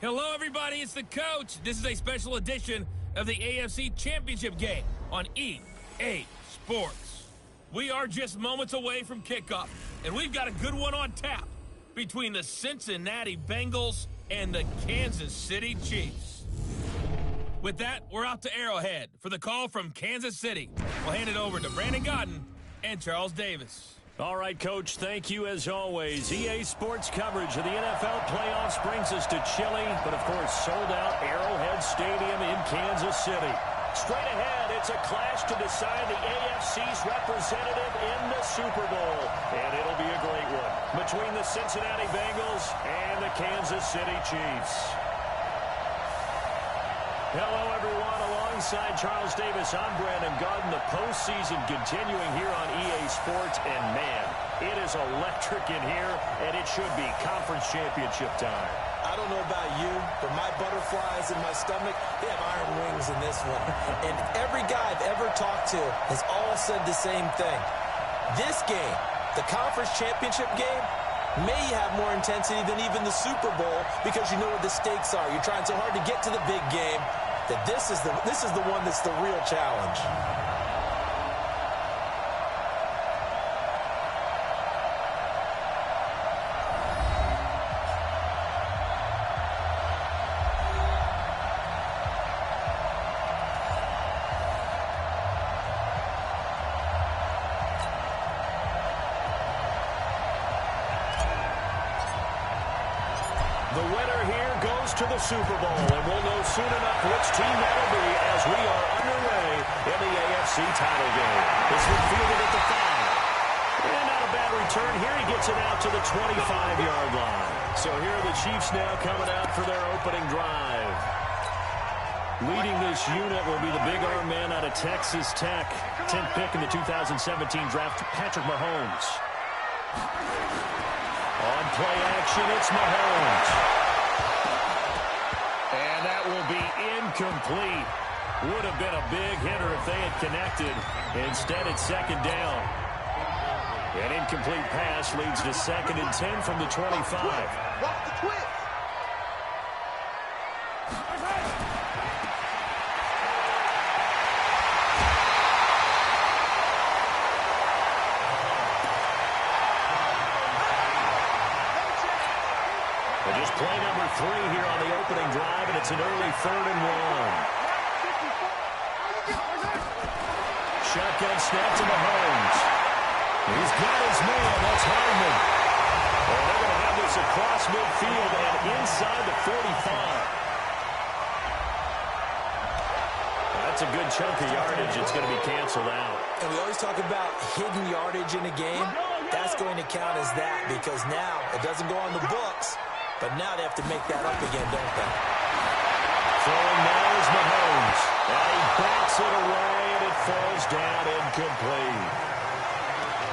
Hello, everybody. It's the coach. This is a special edition of the AFC Championship game on EA Sports. We are just moments away from kickoff, and we've got a good one on tap between the Cincinnati Bengals and the Kansas City Chiefs. With that, we're out to Arrowhead for the call from Kansas City. We'll hand it over to Brandon Godden and Charles Davis. All right, Coach, thank you as always. EA Sports coverage of the NFL playoffs brings us to chilly, but of course sold-out Arrowhead Stadium in Kansas City. Straight ahead, it's a clash to decide the AFC's representative in the Super Bowl, and it'll be a great one between the Cincinnati Bengals and the Kansas City Chiefs. Hello, everyone. Alongside Charles Davis, I'm Brandon Godden. The postseason continuing here on EA Sports, and man, it is electric in here, and it should be conference championship time. I don't know about you, but my butterflies in my stomach, they have iron wings in this one. And every guy I've ever talked to has all said the same thing. This game, the conference championship game, may have more intensity than even the Super Bowl because you know what the stakes are. You're trying so hard to get to the big game that this is the one that's the real challenge. The winner here goes to the Super Bowl, and we'll know soon enough which team that'll be as we are underway in the AFC title game. This one fielded at the 5. And not a bad return here. He gets it out to the 25-yard line. So here are the Chiefs now coming out for their opening drive. Leading this unit will be the big arm man out of Texas Tech. 10th pick in the 2017 draft, Patrick Mahomes. On play action, it's Mahomes. And that will be incomplete. Would have been a big hitter if they had connected. Instead, it's second down. An incomplete pass leads to 2nd and 10 from the 25. Watch the twist. Just play number 3 here on the opening drive, and it's an early 3rd and 1. Shotgun snap to Mahomes. He's got his man. That's Hardman. And they're going to have this across midfield and inside the 45. That's a good chunk of yardage. It's going to be canceled out. And we always talk about hidden yardage in a game. That's going to count as that because now it doesn't go on the books. But now they have to make that up again, don't they? Throwing now is Mahomes. And he bats it away, and it falls down incomplete.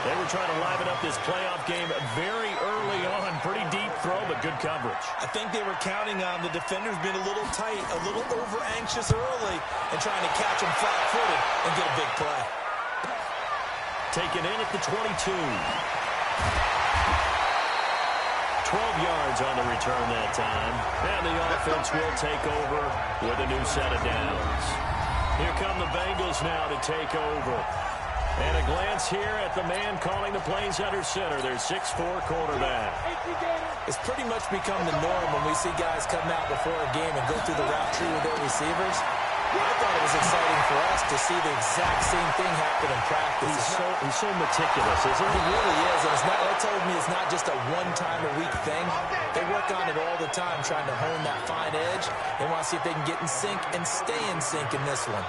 They were trying to liven up this playoff game very early on. Pretty deep throw, but good coverage. I think they were counting on the defenders being a little tight, a little over-anxious early, and trying to catch them flat-footed and get a big play. Taken in at the 22. 12 yards on the return that time. And the offense will take over with a new set of downs. Here come the Bengals now to take over. And a glance here at the man calling the plays under center, their 6'4" quarterback. It's pretty much become the norm when we see guys come out before a game and go through the route tree with their receivers. I thought it was exciting for us to see the exact same thing happen in practice. He's so meticulous, isn't he? He really is, and that told me it's not just a one-time-a-week thing. They work on it all the time, trying to hone that fine edge. They want to see if they can get in sync and stay in sync in this one.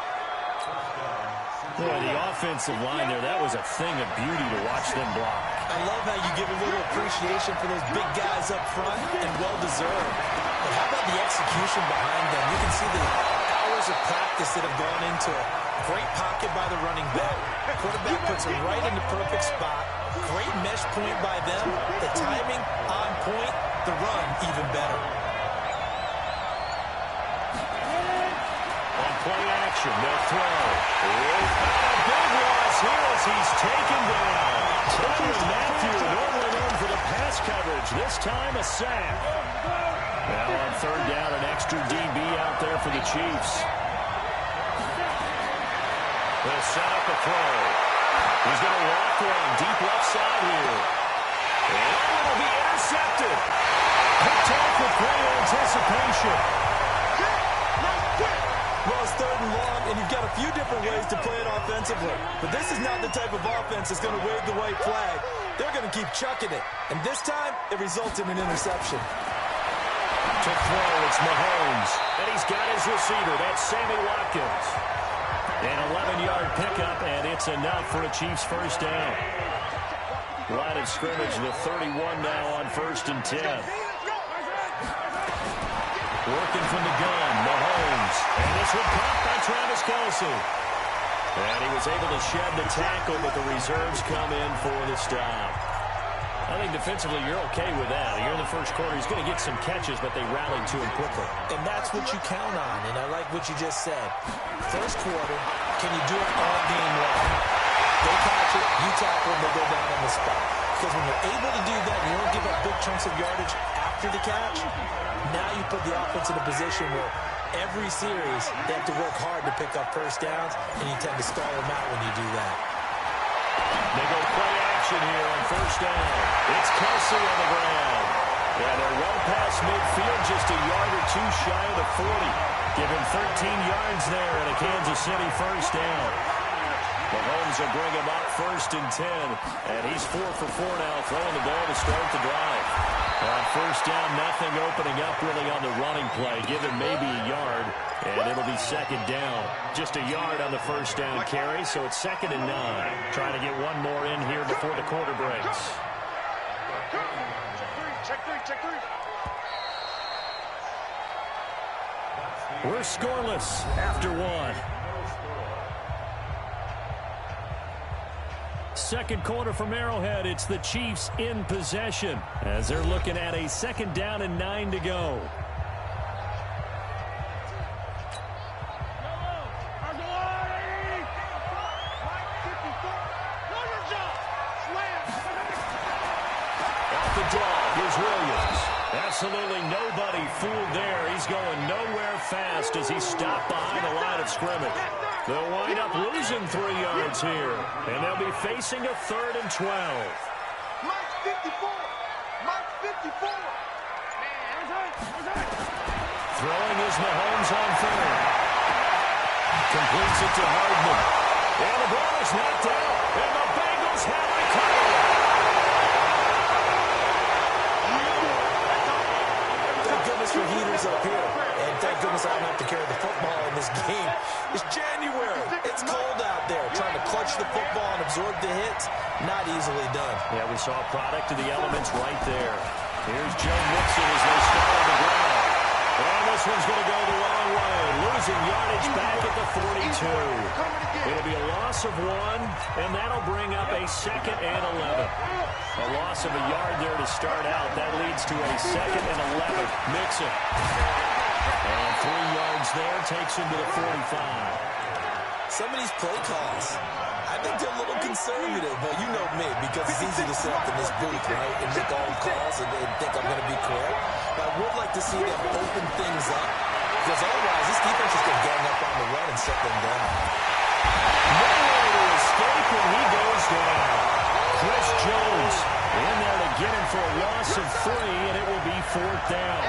Boy, the offensive line there, that was a thing of beauty to watch them block. I love how you give a little appreciation for those big guys up front, and well-deserved. But how about the execution behind them? You can see the hours of practice that have gone into it. Great pocket by the running back. Quarterback puts it right in the perfect spot. Great mesh point by them. The timing on point. The run even better. On play action, they'll throw. A big loss here as he's taken down. Tyrann Mathieu, normally known for the pass coverage. This time a sack. Now on third down, an extra DB out there for the Chiefs. They'll set up a throw. He's going to walk one deep left side here. And it'll be intercepted. Picked off with great anticipation. Well, it's third and long, and you've got a few different ways to play it offensively. But this is not the type of offense that's going to wave the white flag. They're going to keep chucking it. And this time, it results in an interception. To throw, it's Mahomes. And he's got his receiver. That's Sammy Watkins. An 11-yard pickup, and it's enough for a Chiefs first down. Line of scrimmage, the 31 now on 1st and 10. Working from the gun, Mahomes. And this one caught by Travis Kelce. And he was able to shed the tackle, but the reserves come in for the stop. I think defensively you're okay with that. Here in the first quarter, he's going to get some catches, but they rallied to him quickly. And that's what you count on, and I like what you just said. First quarter, can you do it all game long? They catch it, you tackle them, they go down on the spot. Because when you're able to do that, you don't give up big chunks of yardage after the catch, now you put the offense in a position where every series they have to work hard to pick up first downs, and you tend to stall them out when you do that. They go play action here on first down. It's Kelce on the ground. Yeah, they're well past midfield, just a yard or two shy of the 40. Give him 13 yards there and a Kansas City first down. Mahomes will bring him up 1st and 10. And he's 4 for 4 now, throwing the ball to start the drive. On first down, nothing opening up really on the running play. Give him maybe a yard, and it'll be 2nd down. Just a yard on the first down carry, so it's 2nd and 9. Trying to get one more in here before the quarter breaks. Check three. We're scoreless after one. Second quarter from Arrowhead. It's the Chiefs in possession as they're looking at a 2nd down and 9 to go. Off the draw, here's Williams. Absolutely nobody fooled there. He's going nowhere fast as he stopped behind the line of scrimmage. They'll wind up losing 3 yards here, and they'll be facing a 3rd and 12. Mike 54. Throwing is Mahomes on 3rd. Completes it to Hardman. And the ball is knocked out, and the Bengals have it covered. Thank goodness for heaters up here. And thank goodness I don't have to carry the football in this game. It's January. It's cold out there. Trying to clutch the football and absorb the hits, not easily done. Yeah, we saw a product of the elements right there. Here's Joe Mixon as they start on the ground. And this one's going to go the wrong way. Losing yardage back at the 42. It'll be a loss of 1, and that'll bring up a 2nd and 11. A loss of a yard there to start out. That leads to a 2nd and 11. Mixon. And 3 yards there takes him to the 45. Some of these play calls, I think they're a little conservative, but you know me, because it's easy to sit up in this booth, right, and make all the calls and think I'm going to be correct. But I would like to see them open things up, because otherwise this defense is going to gang up on the run and shut them down. No way to escape, and he goes down. Chris Jones in there to get him for a loss of 3, and it will be 4th down.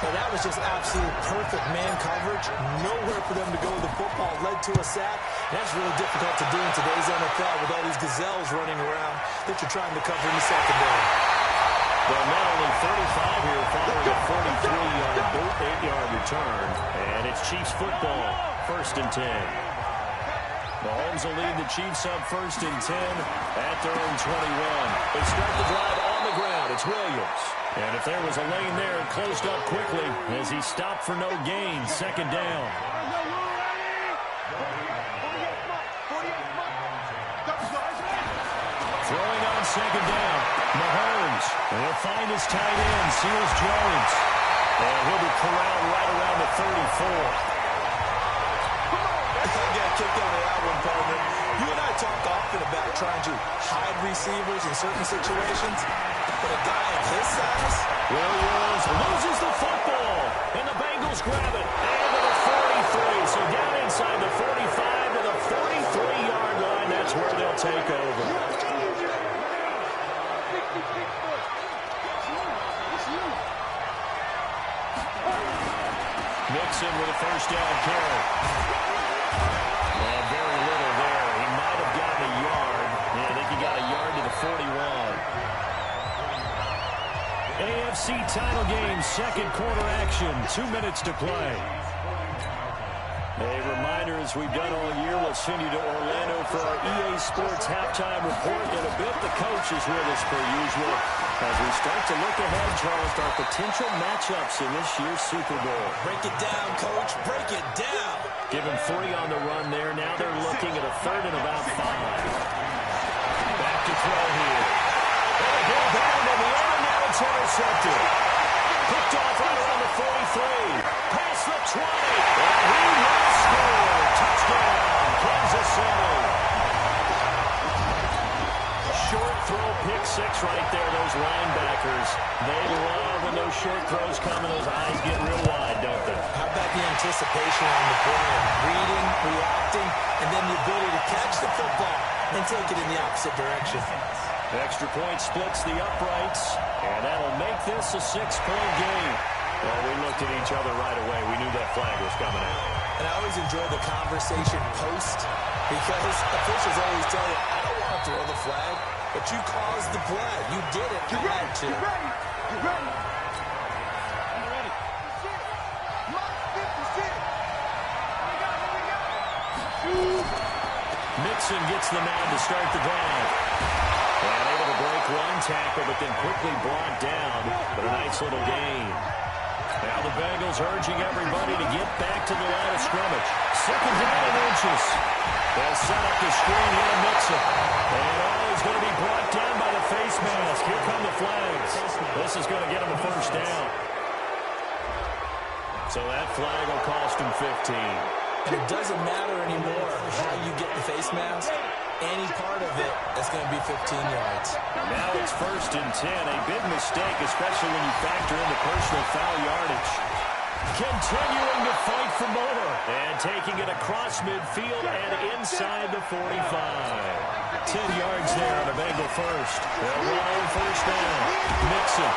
Well, that was just absolute perfect man coverage. Nowhere for them to go with the football. Led to a sack. And that's really difficult to do in today's NFL with all these gazelles running around that you're trying to cover in the secondary. Well, not only 35 here following a 43-yard boot, 8-yard return. And it's Chiefs football, 1st and 10. Mahomes will lead the Chiefs up 1st and 10 at their own 21. They start the drive on the ground. It's Williams. And if there was a lane there, it closed up quickly as he stopped for no gain. 2nd down. Throwing on 2nd down. Mahomes. And he'll find his tight end, Seals Jones. And he'll be corralled right around the 34. I got kicked out of that one, partner. You and I talk often about trying to hide receivers in certain situations, but a guy of his size, Williams loses the football. And the Bengals grab it. And to the 43. So down inside the 45 to the 43-yard line. That's where they'll take over. Mixon with a first down carry. And very little there. He might have gotten a yard. Yeah, I think he got a yard to the 41. AFC title game, second quarter action. 2 minutes to play. A reminder, as we've done all year, we'll send you to Orlando for our EA Sports halftime report. In a bit, the coach is with us per usual as we start to look ahead, Charles, to our potential matchups in this year's Super Bowl. Break it down, Coach. Break it down. Give him 3 on the run there. Now they're looking at a third and about 5. Back to throw here. And a ball down in the air, and now it's intercepted. Picked off right around the 43. Past the 20. And he will score. Touchdown, Kansas City. Short throw, pick 6 right there. Those linebackers, they love when those short throws come and those eyes get real wide, don't they? How about the anticipation on the play? Reading, reacting, and then the ability to catch the football and take it in the opposite direction. Extra point splits the uprights, and that'll make this a 6-point game. Well, we looked at each other right away. We knew that flag was coming out. And I always enjoy the conversation post because officials always tell you, I don't want to throw the flag, but you caused the play. You did it. You had to. Get ready. Get ready. I'm ready. Mark 56. Mixon gets the man to start the drive. And able to break one tackle, but then quickly brought down. But a nice little gain. Now the Bengals urging everybody to get back to the line of scrimmage. Second down and inches. They'll set up the screen here to Mixon. And he's going to be brought down by the face mask. Here come the flags. This is going to get him a first down. So that flag will cost him 15. And it doesn't matter anymore how you get the face mask. Any part of it is going to be 15 yards. Now it's 1st and 10. A big mistake, especially when you factor in the personal foul yardage. Continuing to fight for more. And taking it across midfield and inside the 45. 10 yards there on a Bengal first. They'll run on first down. Mixon.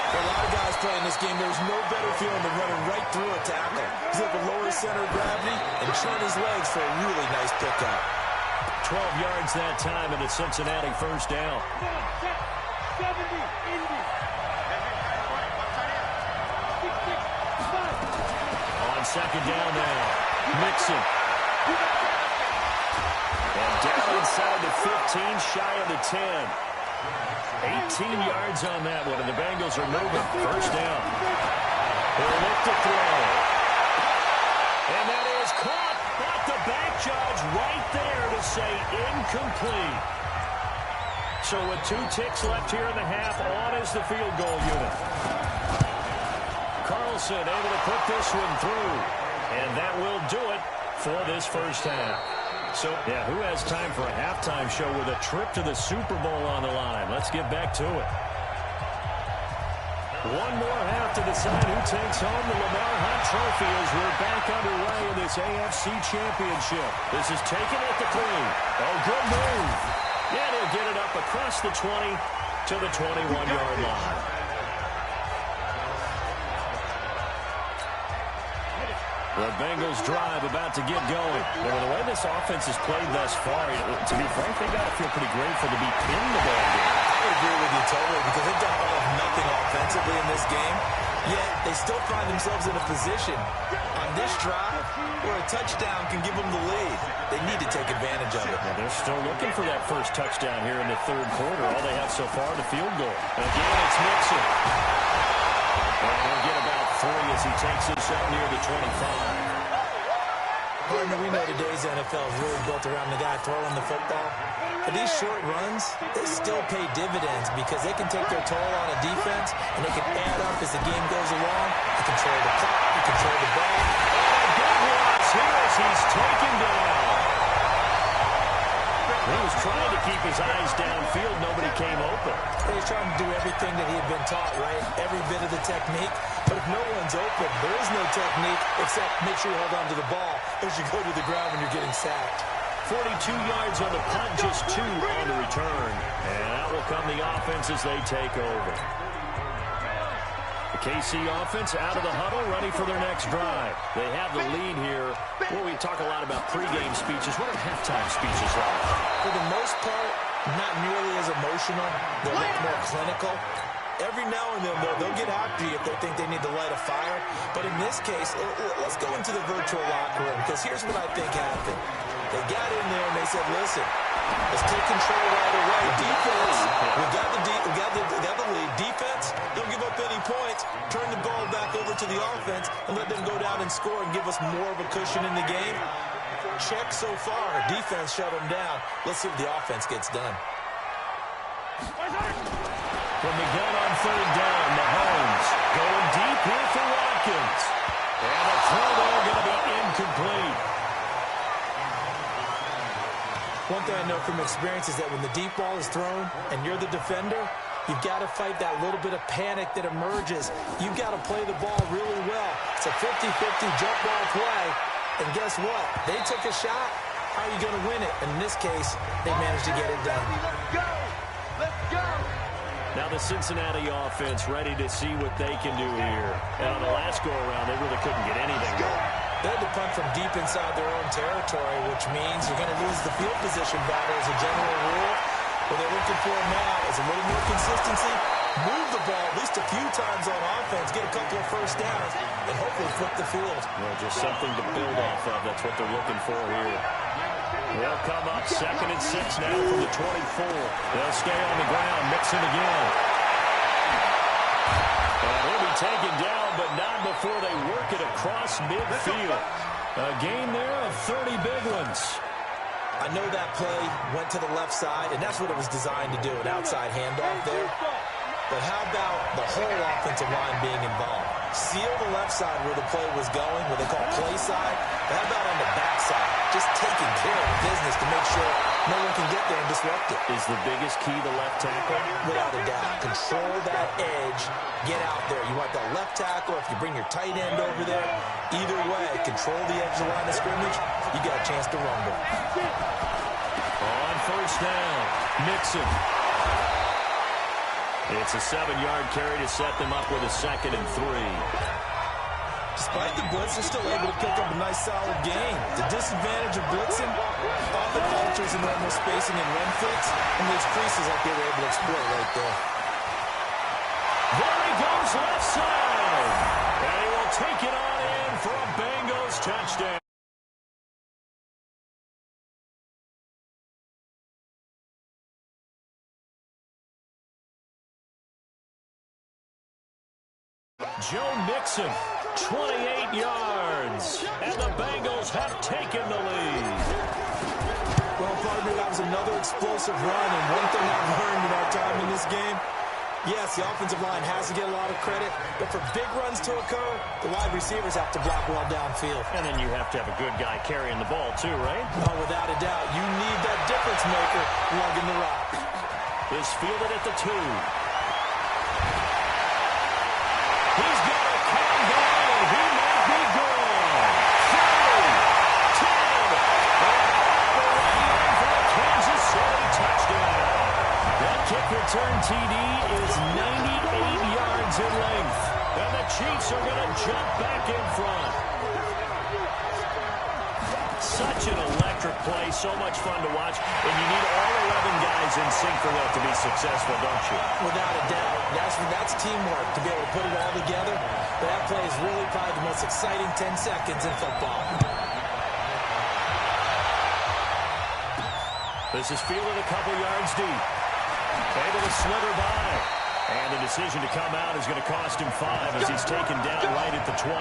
For a lot of guys playing this game, there's no better feeling than running right through a tackle. He's able to lower his center of gravity and turn his legs for a really nice pickup. 12 yards that time, and a Cincinnati first down. On second down now, Mixon. And down inside the 15, shy of the 10. 18 yards on that one, and the Bengals are moving. First down. They'll look to throw. And that is caught. But the back judge right there to say incomplete. So with 2 ticks left here in the half, on is the field goal unit. Carlson able to put this one through. And that will do it for this first half. So, yeah, who has time for a halftime show with a trip to the Super Bowl on the line? Let's get back to it. One more half to decide who takes home the Lamar Hunt Trophy as we're back underway in this AFC Championship. This is taken at the 3. Oh, good move. Yeah, they'll get it up across the 20 to the 21-yard line. The Bengals drive about to get going. And with the way this offense has played thus far, to be frank, they got to feel pretty grateful to be in the ball game. I would agree with you totally because they've done all of nothing offensively in this game, yet they still find themselves in a position on this drive where a touchdown can give them the lead. They need to take advantage of it. And they're still looking for that first touchdown here in the third quarter. All they have so far, the field goal. And again, it's Mixon. And he'll get about 3 as he takes this out near the 25. Partner, we know today's NFL is really built around the guy throwing the football. But these short runs, they still pay dividends because they can take their toll on a defense and they can add up as the game goes along. They control the clock, they control the ball. Oh, big loss here as he's taken down. He was trying to keep his eyes downfield. Nobody came open. He's trying to do everything that he had been taught, right? Every bit of the technique. But if no one's open, there is no technique except make sure you hold on to the ball as you go to the ground when you're getting sacked. 42 yards on the punt, just 2 on the return. And out will come the offense as they take over. The KC offense out of the huddle, ready for their next drive. They have the lead here. Well, we talk a lot about pregame speeches. What are halftime speeches like? For the most part, not nearly as emotional. They're more clinical. Every now and then, though, they'll get after you if they think they need to light a fire. But in this case, let's go into the virtual locker room, because here's what I think happened. They got in there and they said, listen, let's take control right away. Defense, we got the lead. Defense, don't give up any points. Turn the ball back over to the offense and let them go down and score and give us more of a cushion in the game. Check so far. Defense shut them down. Let's see if the offense gets done. From the gun on third down, Mahomes going deep here for Watkins. And the throw there going to be incomplete. One thing I know from experience is that when the deep ball is thrown and you're the defender, you've got to fight that little bit of panic that emerges. You've got to play the ball really well. It's a 50-50 jump ball play. And guess what? They took a shot. How are you going to win it? And in this case, they managed to get it done. Let's go! Let's go! Now the Cincinnati offense ready to see what they can do here. And on the last go-around, they really couldn't get anything going. They had to punt from deep inside their own territory, which means you're going to lose the field position battle as a general rule. What they're looking for now is a little more consistency, move the ball at least a few times on offense, get a couple of first downs, and hopefully flip the field. Well, just something to build off of. That's what they're looking for here. They'll come up 2nd and 6 now from the 24. They'll stay on the ground, Mixon again. And he'll be taken down, but not before they work it across midfield. A gain there of 30 big ones. I know that play went to the left side, and that's what it was designed to do, an outside handoff there. But how about the whole offensive line being involved? Seal the left side where the play was going, what they call play side. But how about on the back side? Just taking care of business to make sure no one can get there and disrupt it. Is the biggest key the left tackle? Without a doubt. Control that edge. Get out there. You want the left tackle, if you bring your tight end over there. Either way, control the edge of the line of scrimmage. You got a chance to rumble. On first down, Mixon. It's a 7-yard carry to set them up with a 2nd and 3. Despite the blitz, they're still able to pick up a nice, solid gain. The disadvantage of blitzing often alters the normal spacing and run fits, and those creases like they were able to exploit right there. There he goes left side. And he will take it on in for a Bengals touchdown. Joe Mixon, 28 yards, and the Bengals have taken the lead. Well, partner, that was another explosive run, and one thing I've learned in our time in this game, yes, the offensive line has to get a lot of credit, but for big runs to occur, the wide receivers have to block well downfield. And then you have to have a good guy carrying the ball too, right? Oh, without a doubt. You need that difference maker lugging the rock. Is fielded at the 2. He's got a combo, and he might be gone. 3, 10, and for a Kansas City touchdown. That kick return TD is 98 yards in length, and the Chiefs are going to jump back in front. Such an electric play, so much fun to watch, and you need all 11 guys in sync for that to be successful, don't you? Without a doubt. That's teamwork to be able to put it all together. But that play is really probably the most exciting 10 seconds in football. This is fielded a couple yards deep. Able to slither by. And the decision to come out is going to cost him 5 as he's taken down right at the 20.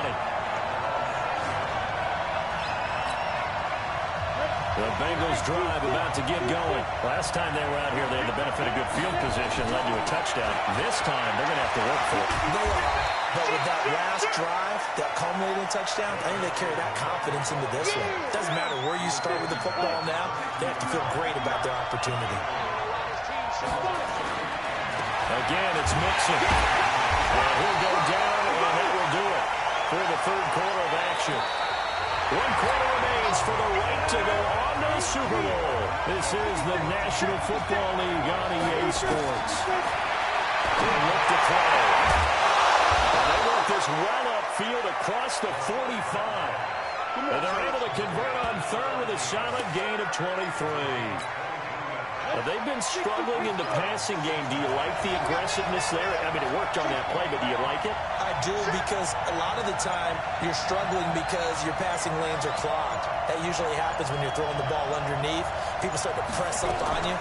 The Bengals drive about to get going. Last time they were out here, they had the benefit of good field position, led to a touchdown. This time, they're going to have to work for it. They are. But with that last drive, that culminated in touchdown, I think they carry that confidence into this one. It doesn't matter where you start with the football now. They have to feel great about their opportunity. Again, it's Mixon. And he'll go down, and that will do it for the third quarter of action. 1 quarter remains for the right to go on to the Super Bowl. This is the National Football League on EA Sports. They look to play. And they work this well upfield across the 45. And they're able to convert on third with a solid gain of 23. They've been struggling in the passing game. Do you like the aggressiveness there? I mean, it worked on that play, but do you like it? I do, because a lot of the time you're struggling because your passing lanes are clogged. That usually happens when you're throwing the ball underneath. People start to press up on you.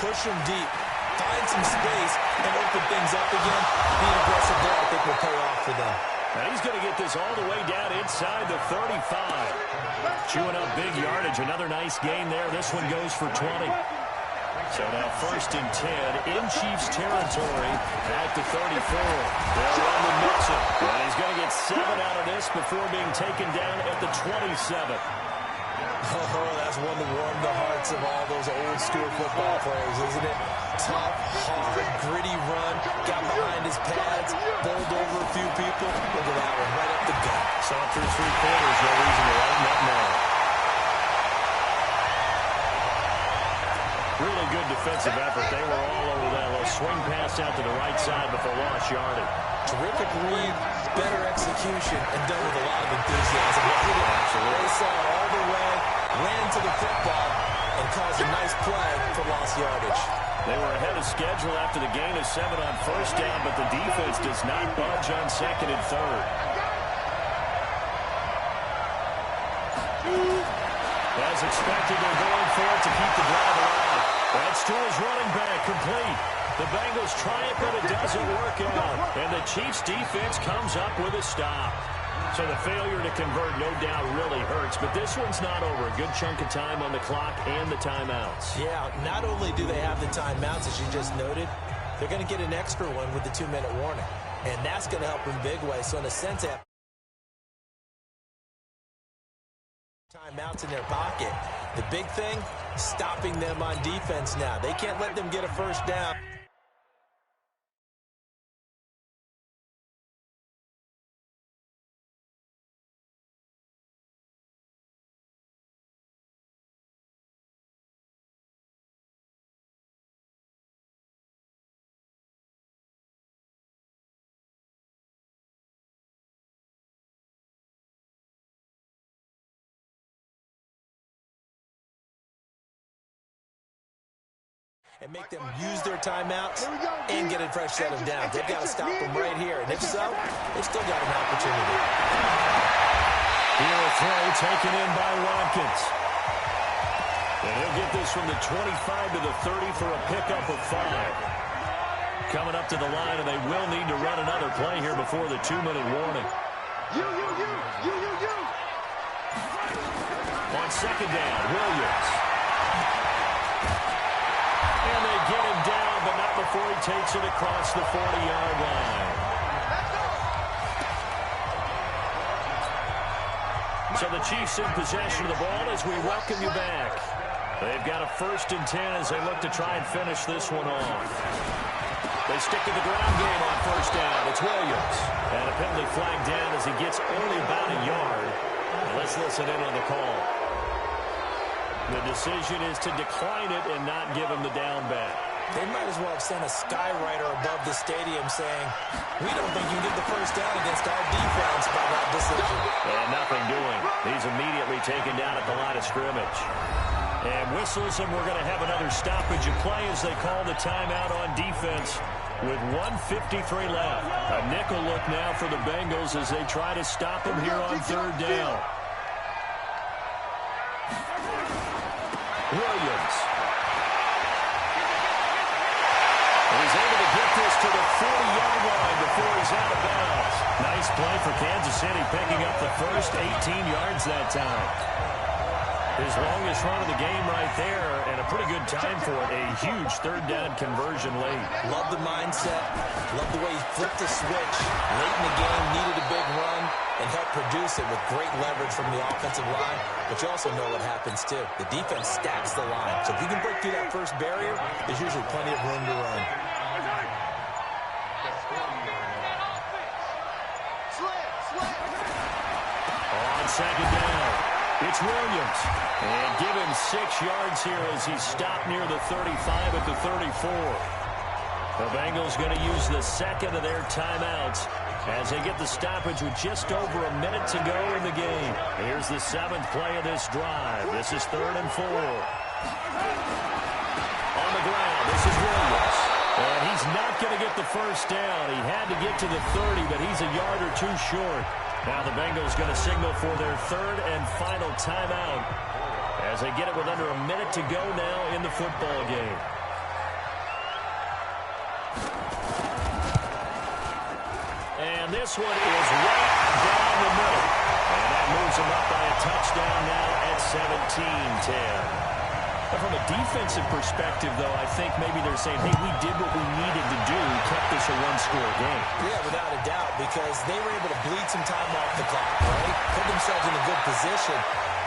Push them deep. Find some space and open things up again. Being aggressive there, I think, will pay off for them. Now he's going to get this all the way down inside the 35. Chewing up big yardage. Another nice gain there. This one goes for 20. So now 1st and 10 in Chiefs territory at the 34. They'll run the Mixon. And he's going to get 7 out of this before being taken down at the 27. Oh, that's one to warm the hearts of all those old school football players, isn't it? Tough, hard, gritty run. Got behind his pads, bowled over a few people. Look at that one, right up the gut. So through 3 quarters, no reason to lighten up now. Really good defensive effort. They were all over that little swing pass out to the right side before lost yardage. Terrific read, better execution, and done with a lot of enthusiasm. Absolutely. They saw it all the way, ran to the football, and caused a nice play for lost yardage. They were ahead of schedule after the gain of 7 on 1st down, but the defense does not budge on 2nd and 3rd. As expected, they're going for it to keep the drive alive. That's to his running back, complete. The Bengals try it, but it doesn't work out. And the Chiefs' defense comes up with a stop. So the failure to convert, no doubt, really hurts. But this one's not over. A good chunk of time on the clock and the timeouts. Yeah, not only do they have the timeouts, as you just noted, they're going to get an extra one with the 2-minute warning. And that's going to help in big ways. So in a sense, they have timeouts in their pocket. The big thing, stopping them on defense now. They can't let them get a first down. And make them use their timeouts and get a fresh set of downs. They've got to stop them right here. And if so, they've still got an opportunity. Here a throw taken in by Watkins. And he'll get this from the 25 to the 30 for a pickup of 5. Coming up to the line, and they will need to run another play here before the 2-minute warning. On 2nd down, Williams. And they get him down, but not before he takes it across the 40-yard line. So the Chiefs in possession of the ball as we welcome you back. They've got a 1st and 10 as they look to try and finish this one off. They stick to the ground game on 1st down. It's Williams. And a penalty flag down as he gets only about a yard. And let's listen in on the call. The decision is to decline it and not give him the down back. They might as well have sent a skywriter above the stadium saying, we don't think you can get the first down against our defense by that decision. And nothing doing. He's immediately taken down at the line of scrimmage. And whistles, and we're going to have another stoppage of play as they call the timeout on defense with 1:53 left. A nickel look now for the Bengals as they try to stop him here on 3rd down. Williams. And he's able to get this to the 40-yard line before he's out of bounds. Nice play for Kansas City, picking up the first 18 yards that time. His longest run of the game right there, and a pretty good time for it. A huge third down conversion late. Love the mindset. Love the way he flipped the switch. Late in the game, needed a big run, and helped produce it with great leverage from the offensive line. But you also know what happens, too. The defense stacks the line. So if you can break through that first barrier, there's usually plenty of room to run. On second down, it's Williams. And give him 6 yards here as he's stopped near the 35 at the 34. The Bengals going to use the second of their timeouts as they get the stoppage with just over a minute to go in the game. Here's the 7th play of this drive. This is 3rd and 4. On the ground, this is Williams. And he's not going to get the first down. He had to get to the 30, but he's a yard or two short. Now the Bengals going to signal for their 3rd and final timeout as they get it with under a minute to go now in the football game. And this one is right down the middle. And that moves them up by a touchdown now at 17-10. From a defensive perspective, though, I think maybe they're saying, hey, we did what we needed to do, kept this a one-score game. Yeah, without a doubt, because they were able to bleed some time off the clock, right? Put themselves in a good position,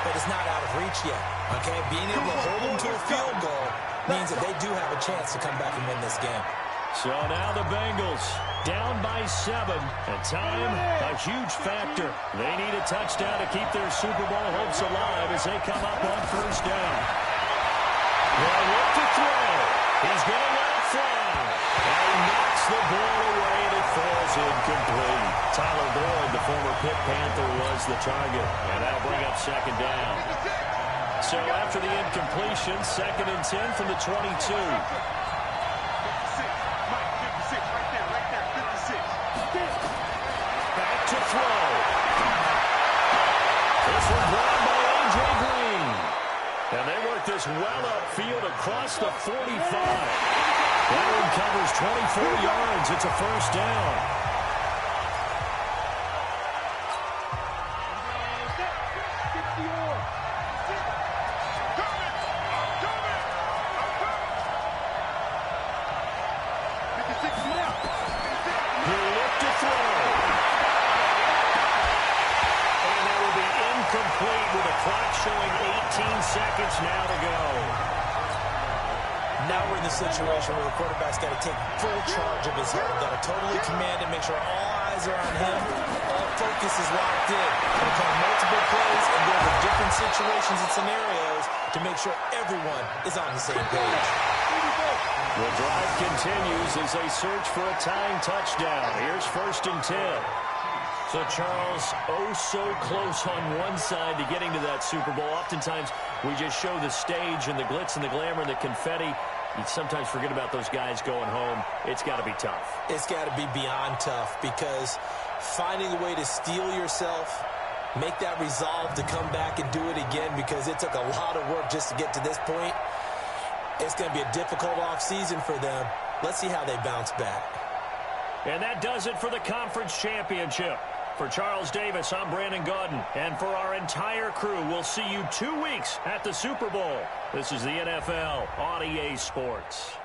but it's not out of reach yet, okay? Being able to hold them to a field goal means that they do have a chance to come back and win this game. So now the Bengals down by 7, and time a huge factor. They need a touchdown to keep their Super Bowl hopes alive as they come up on first down. They'll look to throw. He's going to let it fly. And he knocks the ball away, and it falls incomplete. Tyler Boyd, the former Pitt Panther, was the target. And that'll bring up second down. So after the incompletion, 2nd and 10 from the 22. Back to throw. This one grabbed by A.J. Green. And they work this well upfield across the 45. That one covers 24 yards. It's a first down. He'll look to throw. And that will be incomplete with a clock showing 18 seconds now to go. Now we're in the situation where the quarterback's got to take full charge of his head. Got to totally command it, make sure all eyes are on him. All focus is locked in. Going to call multiple plays and go over different situations and scenarios to make sure everyone is on the same page. The drive continues as they search for a tying touchdown. Here's 1st and 10. So, Charles, oh so close on one side to getting to that Super Bowl. Oftentimes, we just show the stage and the glitz and the glamour and the confetti. You sometimes forget about those guys going home. It's got to be tough. It's got to be beyond tough because finding a way to steel yourself, make that resolve to come back and do it again because it took a lot of work just to get to this point. It's going to be a difficult offseason for them. Let's see how they bounce back. And that does it for the conference championship. For Charles Davis, I'm Brandon Gaudin. And for our entire crew, we'll see you 2 weeks at the Super Bowl. This is the NFL on EA Sports.